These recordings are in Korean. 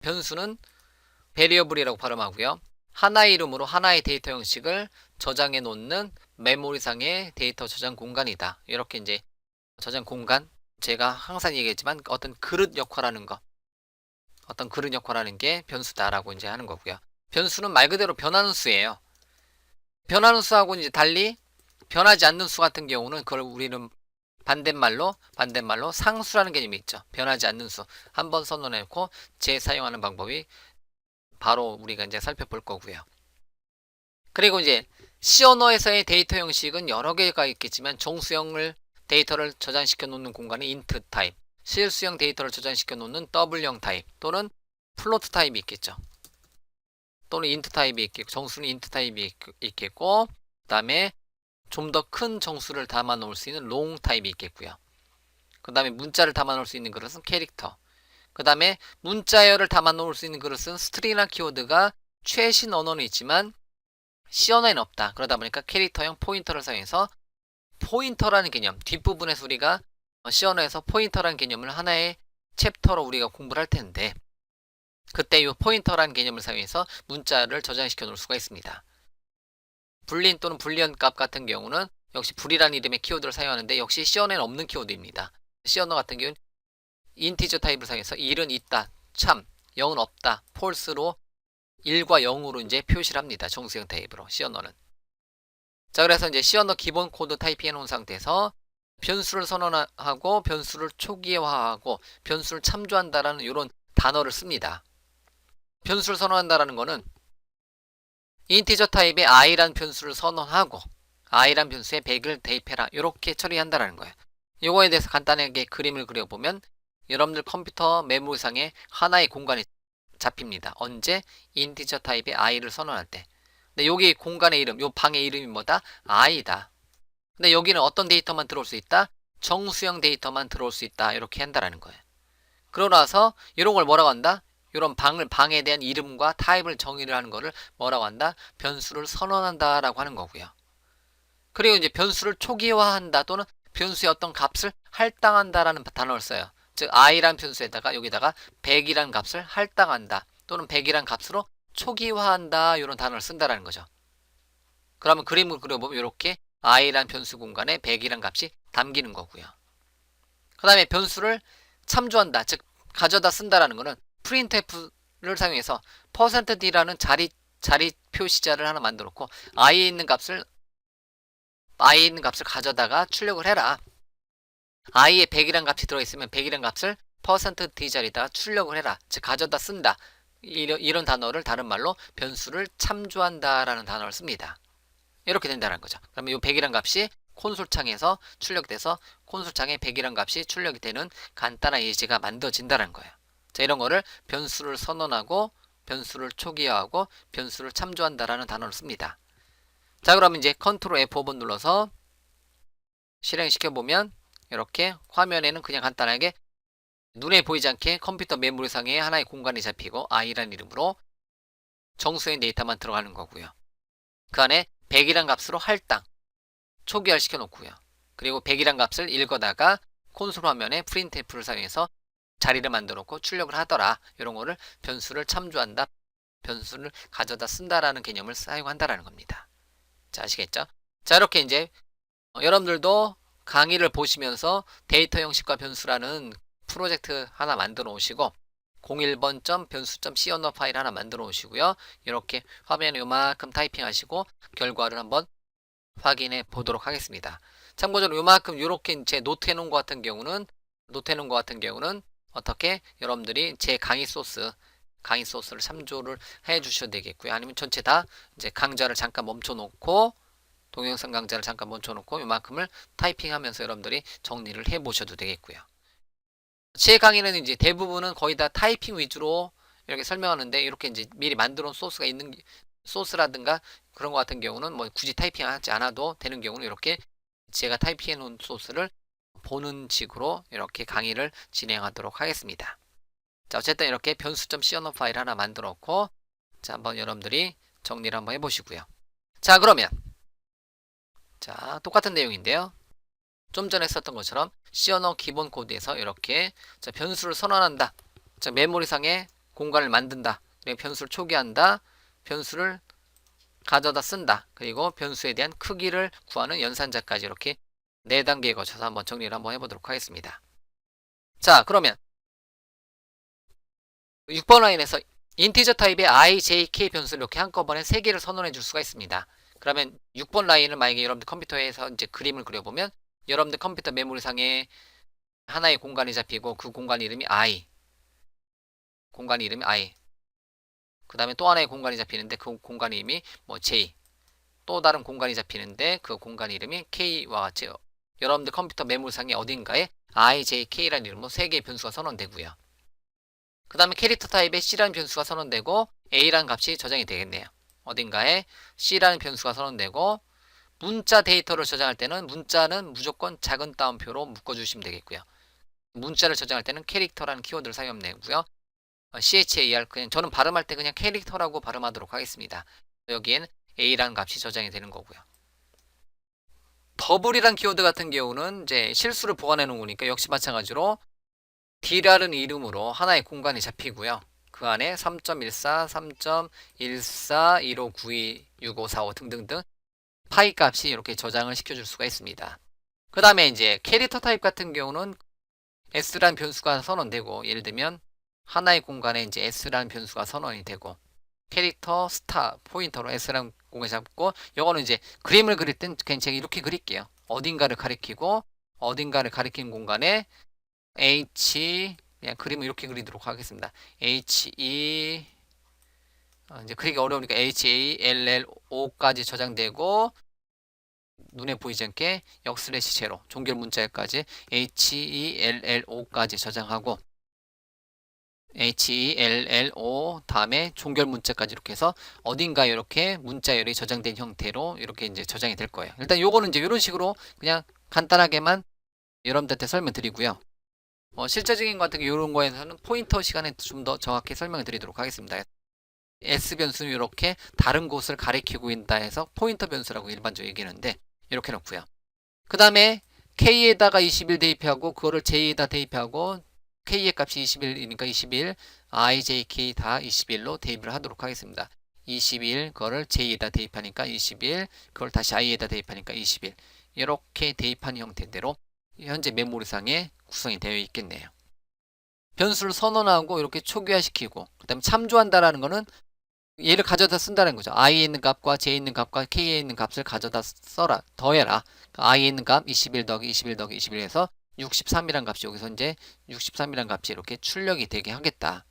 변수는 베리어블이라고 발음하고요. 하나의 이름으로 하나의 데이터 형식을 저장해 놓는 메모리상의 데이터 저장 공간이다. 이렇게 이제 저장 공간, 제가 항상 얘기했지만 어떤 그릇 역할하는 게 변수다라고 이제 하는 거고요. 변수는 말 그대로 변하는 수예요. 변하는 수하고 이제 달리 변하지 않는 수 같은 경우는 그걸 우리는 반대말로 상수라는 개념이 있죠. 변하지 않는 수. 한번 선언해놓고 재사용하는 방법이 바로 우리가 이제 살펴볼 거고요. 그리고 이제 C 언어에서의 데이터 형식은 여러 개가 있겠지만 정수형을 데이터를 저장시켜 놓는 공간이 int 타입, 실수형 데이터를 저장시켜 놓는 W형 타입 또는 플로트 타입이 있겠죠. 또는 int 타입이 있겠고, 정수는 int 타입이 있겠고, 그 다음에 좀 더 큰 정수를 담아 놓을 수 있는 long 타입이 있겠고요. 그 다음에 문자를 담아 놓을 수 있는 그릇은 캐릭터. 그 다음에 문자열을 담아 놓을 수 있는 그릇은 스트링이나 키워드가 최신 언어는 있지만 C 언어에는 없다. 그러다 보니까 캐릭터형 포인터를 사용해서 포인터라는 개념, 뒷부분에서 우리가 C 언어에서 포인터라는 개념을 하나의 챕터로 우리가 공부를 할 텐데 그때 이 포인터라는 개념을 사용해서 문자를 저장시켜 놓을 수가 있습니다. 불린 또는 불리언 값 같은 경우는 역시 불이라는 이름의 키워드를 사용하는데 역시 C 언어에는 없는 키워드입니다. C 언어 같은 경우는 인티저 타입을 사용해서 1은 있다, 참, 0은 없다, false로 1과 0으로 이제 표시를 합니다. 정수형 타입으로 C 언어는. 자, 그래서 이제 C 언어 기본 코드 타이핑해 놓은 상태에서 변수를 선언하고 변수를 초기화하고 변수를 참조한다라는 이런 단어를 씁니다. 변수를 선언한다라는 거는 인티저 타입의 i란 변수를 선언하고 i란 변수에 100을 대입해라 이렇게 처리한다라는 거예요. 이거에 대해서 간단하게 그림을 그려보면 여러분들 컴퓨터 메모리상에 하나의 공간이 잡힙니다. 언제? 인티저 타입의 i를 선언할 때. 근데 여기 공간의 이름, 요 방의 이름이 뭐다? i다. 근데 여기는 어떤 데이터만 들어올 수 있다? 정수형 데이터만 들어올 수 있다. 이렇게 한다라는 거예요. 그러고 나서 이런 걸 뭐라고 한다? 이런 방에 대한 이름과 타입을 정의를 하는 거를 뭐라고 한다? 변수를 선언한다라고 하는 거고요. 그리고 이제 변수를 초기화한다 또는 변수의 어떤 값을 할당한다라는 단어를 써요. 즉 i란 변수에다가 여기다가 100이란 값을 할당한다 또는 100이란 값으로 초기화한다 이런 단어를 쓴다라는 거죠. 그러면 그림을 그려보면 이렇게 i란 변수 공간에 100이란 값이 담기는 거고요. 그 다음에 변수를 참조한다, 즉 가져다 쓴다라는 거는 printf를 사용해서 %d라는 자리 표시자를 하나 만들었고 i에 있는 값을 가져다가 출력을 해라. i에 100이란 값이 들어있으면 100이란 값을 %d 자리에다가 출력을 해라. 즉 가져다 쓴다. 이런 단어를 다른 말로 변수를 참조한다라는 단어를 씁니다. 이렇게 된다는 거죠. 그러면 이 100이란 값이 콘솔창에서 출력돼서 콘솔창에 100이란 값이 출력이 되는 간단한 예제가 만들어진다는 거예요. 자, 이런 거를 변수를 선언하고 변수를 초기화하고 변수를 참조한다라는 단어를 씁니다. 자, 그러면 이제 컨트롤 F5번 눌러서 실행시켜보면 이렇게 화면에는 그냥 간단하게 눈에 보이지 않게 컴퓨터 메모리상에 하나의 공간이 잡히고 i라는 이름으로 정수형 데이터만 들어가는 거고요. 그 안에 100이란 값으로 할당, 초기화를 시켜놓고요. 그리고 100이란 값을 읽어다가 콘솔 화면에 printf를 사용해서 자리를 만들어 놓고 출력을 하더라. 이런 거를 변수를 참조한다, 변수를 가져다 쓴다라는 개념을 사용한다라는 겁니다. 자, 아시겠죠? 자, 이렇게 이제 여러분들도 강의를 보시면서 데이터 형식과 변수라는 프로젝트 하나 만들어 오시고 01번 변수.c 언어 파일 하나 만들어 오시고요. 이렇게 화면에 요만큼 타이핑 하시고 결과를 한번 확인해 보도록 하겠습니다. 참고적으로 요만큼 이렇게 제 노트해 놓은 것 같은 경우는 어떻게 여러분들이 제 강의 소스를 참조를 해 주셔도 되겠고요. 아니면 전체 다 이제 강좌를 잠깐 멈춰 놓고 동영상 강좌를 잠깐 멈춰 놓고 요만큼을 타이핑하면서 여러분들이 정리를 해 보셔도 되겠고요. 제 강의는 이제 대부분은 거의 다 타이핑 위주로 이렇게 설명하는데 이렇게 이제 미리 만들어 놓은 소스가 있는 소스라든가 그런 것 같은 경우는 뭐 굳이 타이핑하지 않아도 되는 경우는 이렇게 제가 타이핑해 놓은 소스를 보는 식으로 이렇게 강의를 진행하도록 하겠습니다. 자, 어쨌든 이렇게 변수.c 언어 파일 하나 만들어 놓고 자, 한번 여러분들이 정리를 한번 해보시고요. 자, 그러면 자, 똑같은 내용인데요. 좀 전에 썼던 것처럼 C 언어 기본 코드에서 이렇게 자, 변수를 선언한다. 자, 메모리상에 공간을 만든다. 그리고 변수를 초기화한다. 변수를 가져다 쓴다. 그리고 변수에 대한 크기를 구하는 연산자까지 이렇게 4단계에 거쳐서 한번 정리를 한번 해보도록 하겠습니다. 자, 그러면 6번 라인에서 인티저 타입의 i, j, k 변수를 이렇게 한꺼번에 3개를 선언해 줄 수가 있습니다. 그러면 6번 라인을 만약에 여러분들 컴퓨터에서 이제 그림을 그려보면 여러분들 컴퓨터 메모리상에 하나의 공간이 잡히고 그 공간 이름이 i, 그 다음에 또 하나의 공간이 잡히는데 그 공간 이름이 뭐 j, 또 다른 공간이 잡히는데 그 공간 이름이 k와 같이 여러분들 컴퓨터 메모리상에 어딘가에 i, j, k라는 이름으로 3개의 변수가 선언되고요. 그 다음에 캐릭터 타입에 c라는 변수가 선언되고 a라는 값이 저장이 되겠네요. 어딘가에 c라는 변수가 선언되고 문자 데이터를 저장할 때는 문자는 무조건 작은 따옴표로 묶어주시면 되겠고요. 문자를 저장할 때는 캐릭터라는 키워드를 사용하면 되고요. char 그냥 저는 발음할 때 그냥 캐릭터라고 발음하도록 하겠습니다. 여기엔 a라는 값이 저장이 되는 거고요. 더블이란 키워드 같은 경우는 이제 실수를 보관해 놓은 거니까 역시 마찬가지로 D라는 이름으로 하나의 공간이 잡히고요. 그 안에 3.14, 3.14, 1592, 6545 등등등 파이 값이 이렇게 저장을 시켜줄 수가 있습니다. 그 다음에 이제 캐릭터 타입 같은 경우는 S라는 변수가 선언되고 예를 들면 하나의 공간에 이제 S라는 변수가 선언이 되고 캐릭터 스타 포인터로 S라는 공간을 잡고 요거는 이제 그림을 그릴 땐 그냥 제가 이렇게 그릴게요. 어딘가를 가리키고 어딘가를 가리킨 공간에 H 그냥 그림을 이렇게 그리도록 하겠습니다. HE 이제 그리기 어려우니까 HALLO까지 저장되고 눈에 보이지 않게 역슬래시 제로 종결 문자까지 HELLO까지 저장하고 HELLO 다음에 종결 문자까지 이렇게 해서 어딘가에 이렇게 문자열이 저장된 형태로 이렇게 이제 저장이 될 거예요. 일단 요거는 이제 이런 식으로 그냥 간단하게만 여러분들한테 설명드리고요. 실제적인 것 같은 이런 거에서는 포인터 시간에 좀 더 정확히 설명을 드리도록 하겠습니다. S 변수는 이렇게 다른 곳을 가리키고 있다 해서 포인터 변수라고 일반적으로 얘기하는데 이렇게 놓고요. 그 다음에 K에다가 21 대입하고 그거를 J에다 대입하고 K의 값이 21이니까 21 I, J, K 다 21로 대입을 하도록 하겠습니다. 21 그거를 J에다 대입하니까 21 그걸 다시 I에다 대입하니까 21 이렇게 대입한 형태대로 현재 메모리상에 구성이 되어 있겠네요. 변수를 선언하고 이렇게 초기화시키고 그 다음에 참조한다라는 거는 얘를 가져다 쓴다는 거죠. i에 있는 값과 j에 있는 값과 k에 있는 값을 가져다 써라. 더해라. i에 있는 값 21 더하기 21 더하기 21 해서 63이란 값이 여기서 이제 63이란 값이 이렇게 출력이 되게 하겠다.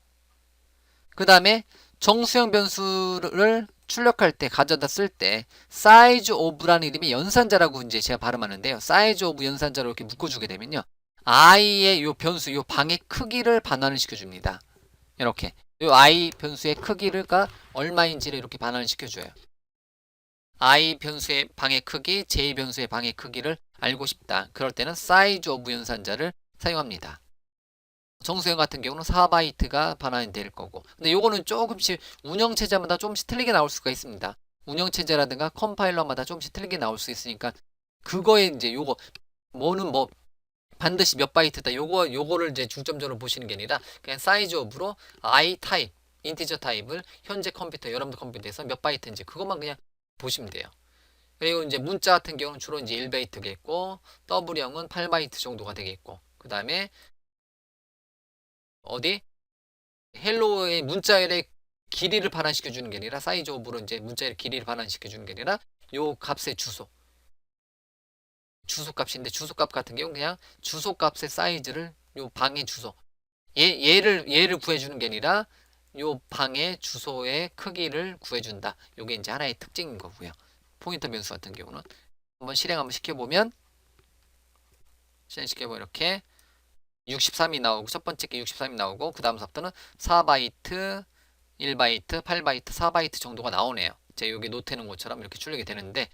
그 다음에 정수형 변수를 출력할 때 가져다 쓸 때 size of라는 이름이 연산자라고 이제 제가 발음하는데요. size of 연산자로 이렇게 묶어주게 되면요. i의 요 변수 요 방의 크기를 반환을 시켜줍니다. 이렇게 요 i 변수의 크기가 얼마인지를 이렇게 반환을 시켜줘요. i 변수의 방의 크기, j 변수의 방의 크기를 알고 싶다. 그럴 때는 size of 연산자를 사용합니다. 정수형 같은 경우는 4바이트가 반환이 될 거고 근데 요거는 조금씩 운영체제마다 조금씩 틀리게 나올 수가 있습니다. 운영체제라든가 컴파일러마다 조금씩 틀리게 나올 수 있으니까 그거에 이제 요거 뭐는 뭐 반드시 몇 바이트다 요거를 이제 중점적으로 보시는 게 아니라 그냥 사이즈 오브로 i 타입 인티저 타입을 현재 컴퓨터 여러분들 컴퓨터에서 몇 바이트인지 그것만 그냥 보시면 돼요. 그리고 이제 문자 같은 경우는 주로 이제 1바이트겠고 W형은 8바이트 정도가 되겠고 그 다음에 어디 헬로의 문자열의 길이를 반환시켜 주는 게 아니라 사이즈 오브로 이제 문자열의 길이를 반환시켜 주는 게 아니라 요 값의 주소값인데 주소값 같은 경우는 그냥 주소값의 사이즈를 요 방의 주소 얘를 구해주는 게 아니라 요 방의 주소의 크기를 구해준다. 요게 이제 하나의 특징인 거고요. 포인터 변수 같은 경우는 한번 실행 한번 시켜보면 이렇게 63이 나오고 첫 번째 게 63이 나오고 그 다음 삽도는 4바이트 1바이트 8바이트 4바이트 정도가 나오네요. 제가 여기 노트해 놓은 것처럼 이렇게 출력이 되는데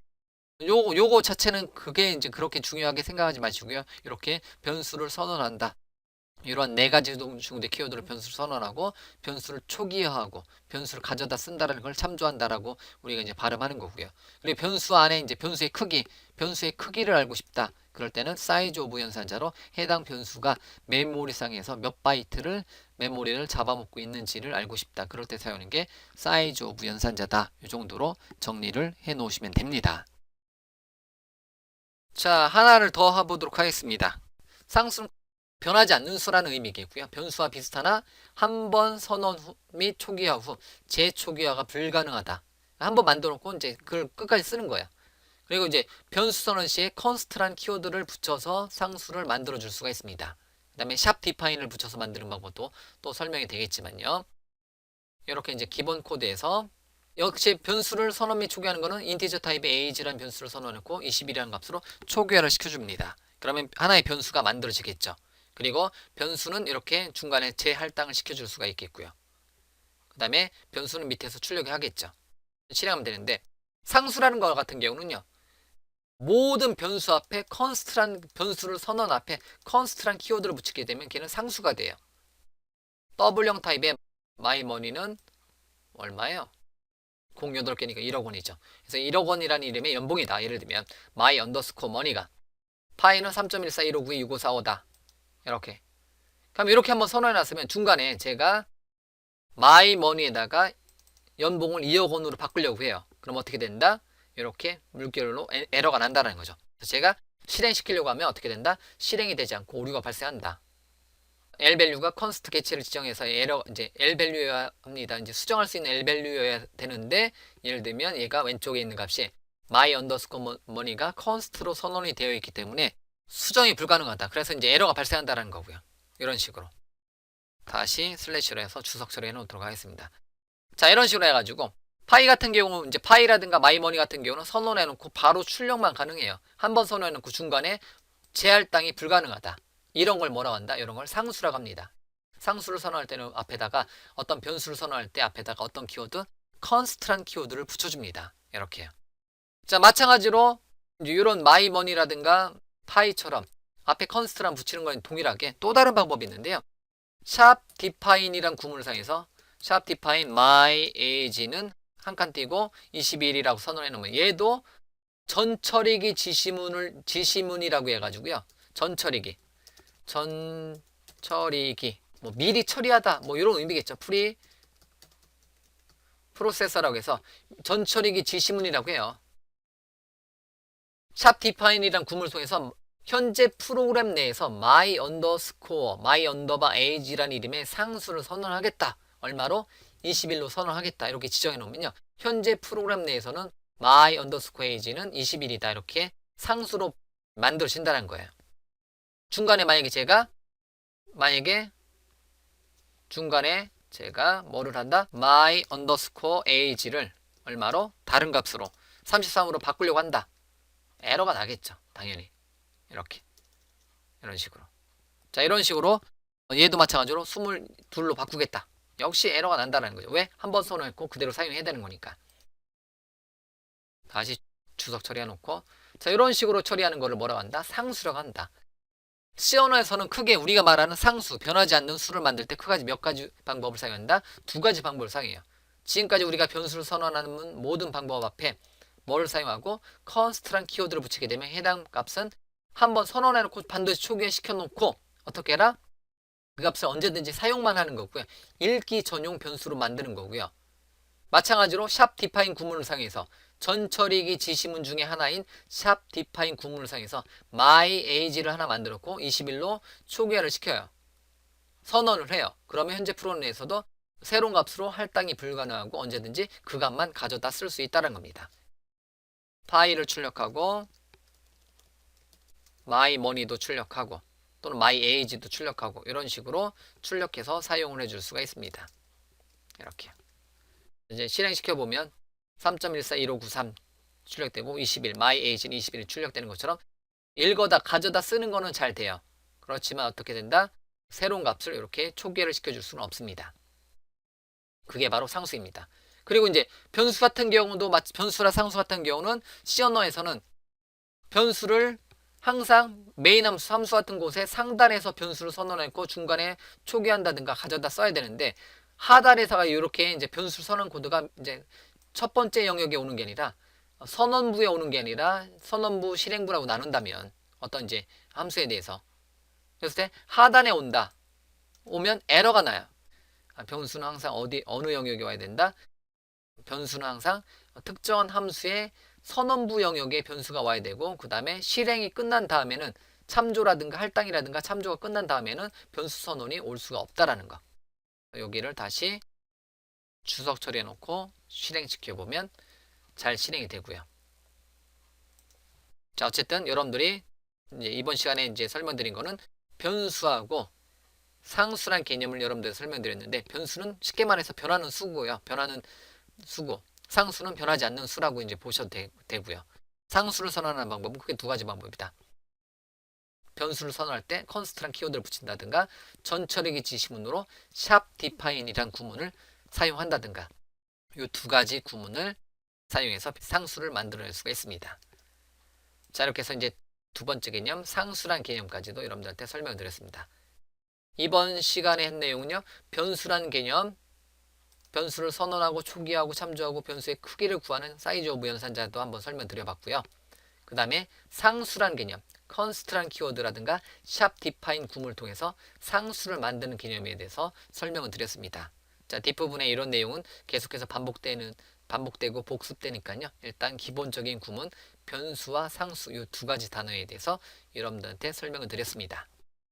요거 자체는 그게 이제 그렇게 중요하게 생각하지 마시고요. 이렇게 변수를 선언한다. 이러한 네 가지 정도의 키워드로 변수를 선언하고 변수를 초기화하고 변수를 가져다 쓴다라는 걸 참조한다라고 우리가 이제 발음하는 거고요. 그리고 변수 안에 이제 변수의 크기를 알고 싶다. 그럴 때는 size of 연산자로 해당 변수가 메모리상에서 몇 바이트를 메모리를 잡아먹고 있는지를 알고 싶다. 그럴 때 사용하는 게 size of 연산자다. 이 정도로 정리를 해 놓으시면 됩니다. 자, 하나를 더 해보도록 하겠습니다. 상수는 변하지 않는 수라는 의미겠고요. 변수와 비슷하나 한 번 선언 후 및 초기화 후 재초기화가 불가능하다. 한 번 만들어 놓고 이제 그걸 끝까지 쓰는 거야. 그리고 이제 변수 선언 시에 const란 키워드를 붙여서 상수를 만들어 줄 수가 있습니다. 그 다음에 샵 디파인을 붙여서 만드는 방법도 또 설명이 되겠지만요. 이렇게 이제 기본 코드에서 역시 변수를 선언 및 초기화하는 거는 인티저 타입의 age라는 변수를 선언했고 20이라는 값으로 초기화를 시켜줍니다. 그러면 하나의 변수가 만들어지겠죠. 그리고 변수는 이렇게 중간에 재할당을 시켜줄 수가 있겠고요. 그 다음에 변수는 밑에서 출력을 하겠죠. 실행하면 되는데 상수라는 것 같은 경우는요. 모든 변수 앞에 const란 변수를 선언 앞에 const란 키워드를 붙이게 되면 걔는 상수가 돼요. W형 타입의 mymoney는 얼마예요? 08개니까 1억 원이죠. 그래서 1억 원이라는 이름의 연봉이다. 예를 들면 my underscore money가 파이는 3.1415926545다. 이렇게. 그럼 이렇게 한번 선언해 놨으면 중간에 제가 my money에다가 연봉을 2억 원으로 바꾸려고 해요. 그럼 어떻게 된다? 이렇게 물결로 에러가 난다는 거죠. 그래서 제가 실행시키려고 하면 어떻게 된다? 실행이 되지 않고 오류가 발생한다. L 밸류가 const 개체를 지정해서 에러 이제 L 밸류여야 합니다. 이제 수정할 수 있는 L 밸류여야 되는데 예를 들면 얘가 왼쪽에 있는 값이 my underscore money가 const로 선언이 되어 있기 때문에 수정이 불가능하다. 그래서 이제 에러가 발생한다는 거고요. 이런 식으로 다시 슬래시로 해서 주석 처리해 놓도록 하겠습니다. 자, 이런 식으로 해가지고 파이 같은 경우 이제 파이라든가 마이머니 같은 경우는 선언해 놓고 바로 출력만 가능해요. 한번 선언해 놓고 중간에 재할당이 불가능하다. 이런 걸 뭐라고 한다? 이런 걸 상수라고 합니다. 상수를 선언할 때는 앞에다가 어떤 변수를 선언할 때 앞에다가 어떤 키워드? const란 키워드를 붙여줍니다. 이렇게요. 자, 마찬가지로 이제 이런 마이머니라든가 파이처럼 앞에 const란 붙이는 건 동일하게 또 다른 방법이 있는데요. 샵 디파인이란 구문을 사용해서 샵 디파인 my age는 한 칸 띄고 21이라고 선언해 놓으면 얘도 전처리기 지시문이라고 해가지고요. 전처리기 뭐 미리 처리하다 뭐 이런 의미겠죠. 프로세서라고 해서 전처리기 지시문이라고 해요. 샵 디파인이란 구문을 통해서 현재 프로그램 내에서 my underscore my underbar age라는 이름의 상수를 선언하겠다. 얼마로? 21로 선언하겠다. 이렇게 지정해 놓으면요. 현재 프로그램 내에서는 my underscore age는 21이다. 이렇게 상수로 만들어진다는 거예요. 중간에 중간에 제가 뭐를 한다? my underscore age를 얼마로? 다른 값으로 33으로 바꾸려고 한다. 에러가 나겠죠. 당연히. 이렇게. 이런 식으로. 자, 이런 식으로 얘도 마찬가지로 22로 바꾸겠다. 역시 에러가 난다는 거죠. 왜? 한번 선언했고 그대로 사용해야 되는 거니까. 다시 주석 처리해 놓고 자, 이런 식으로 처리하는 거를 뭐라고 한다? 상수라고 한다. C 언어에서는 크게 우리가 말하는 상수, 변하지 않는 수를 만들 때 크게 몇 가지 방법을 사용한다? 두 가지 방법을 사용해요. 지금까지 우리가 변수를 선언하는 모든 방법 앞에 뭐를 사용하고 const란 키워드를 붙이게 되면 해당 값은 한번 선언해놓고 반드시 초기화 시켜놓고 어떻게 해라? 그 값을 언제든지 사용만 하는 거고요. 읽기 전용 변수로 만드는 거고요. 마찬가지로 샵 디파인 구문을 사용해서 전처리기 지시문 중에 하나인 샵 디파인 구문을 사용해서 my age를 하나 만들었고 21로 초기화를 시켜요. 선언을 해요. 그러면 현재 프로그램 내에서도 새로운 값으로 할당이 불가능하고 언제든지 그 값만 가져다 쓸 수 있다는 겁니다. 파일을 출력하고 my money도 출력하고 또는 my age도 출력하고 이런 식으로 출력해서 사용을 해줄 수가 있습니다. 이렇게 이제 실행시켜 보면 3.141593 출력되고 21 my age는 21이 출력되는 것처럼 읽어다 가져다 쓰는 거는 잘 돼요. 그렇지만 어떻게 된다? 새로운 값을 이렇게 초기화를 시켜줄 수는 없습니다. 그게 바로 상수입니다. 그리고 이제 변수 같은 경우도 변수나 상수 같은 경우는 C 언어에서는 변수를 항상 메인 함수 같은 곳에 상단에서 변수를 선언했고 중간에 초기화한다든가 가져다 써야 되는데 하단에서가 이렇게 이제 변수 선언 코드가 이제 첫 번째 영역에 오는 게 아니라 선언부에 오는 게 아니라 선언부 실행부라고 나눈다면 어떤 이제 함수에 대해서 그랬을 때 하단에 오면 에러가 나요. 변수는 항상 어느 영역에 와야 된다. 변수는 항상 특정한 함수의 선언부 영역에 변수가 와야 되고 그 다음에 실행이 끝난 다음에는 참조라든가 할당이라든가 참조가 끝난 다음에는 변수 선언이 올 수가 없다라는 거. 여기를 다시 주석 처리해 놓고 실행시켜 보면 잘 실행이 되고요. 자, 어쨌든 여러분들이 이제 이번 시간에 이제 설명드린 거는 변수하고 상수란 개념을 여러분들 설명드렸는데 변수는 쉽게 말해서 변하는 수고요. 변하는 수고. 상수는 변하지 않는 수라고 이제 보셔도 되고요. 상수를 선언하는 방법은 크게 두 가지 방법이다. 변수를 선언할 때 const란 키워드를 붙인다든가 전처리기 지시문으로 샵Define이란 구문을 사용한다든가 이 두 가지 구문을 사용해서 상수를 만들어낼 수가 있습니다. 자, 이렇게 해서 이제 두 번째 개념 상수란 개념까지도 여러분들한테 설명드렸습니다. 이번 시간에 한 내용은요. 변수란 개념, 변수를 선언하고 초기화하고 참조하고 변수의 크기를 구하는 사이즈 오브 연산자도 한번 설명드려봤고요. 그 다음에 상수란 개념, const란 키워드라든가 샵Define 구문을 통해서 상수를 만드는 개념에 대해서 설명을 드렸습니다. 자, 뒷부분에 이런 내용은 계속해서 반복되고 복습되니까요. 일단 기본적인 구문, 변수와 상수 이 두 가지 단어에 대해서 여러분들한테 설명을 드렸습니다.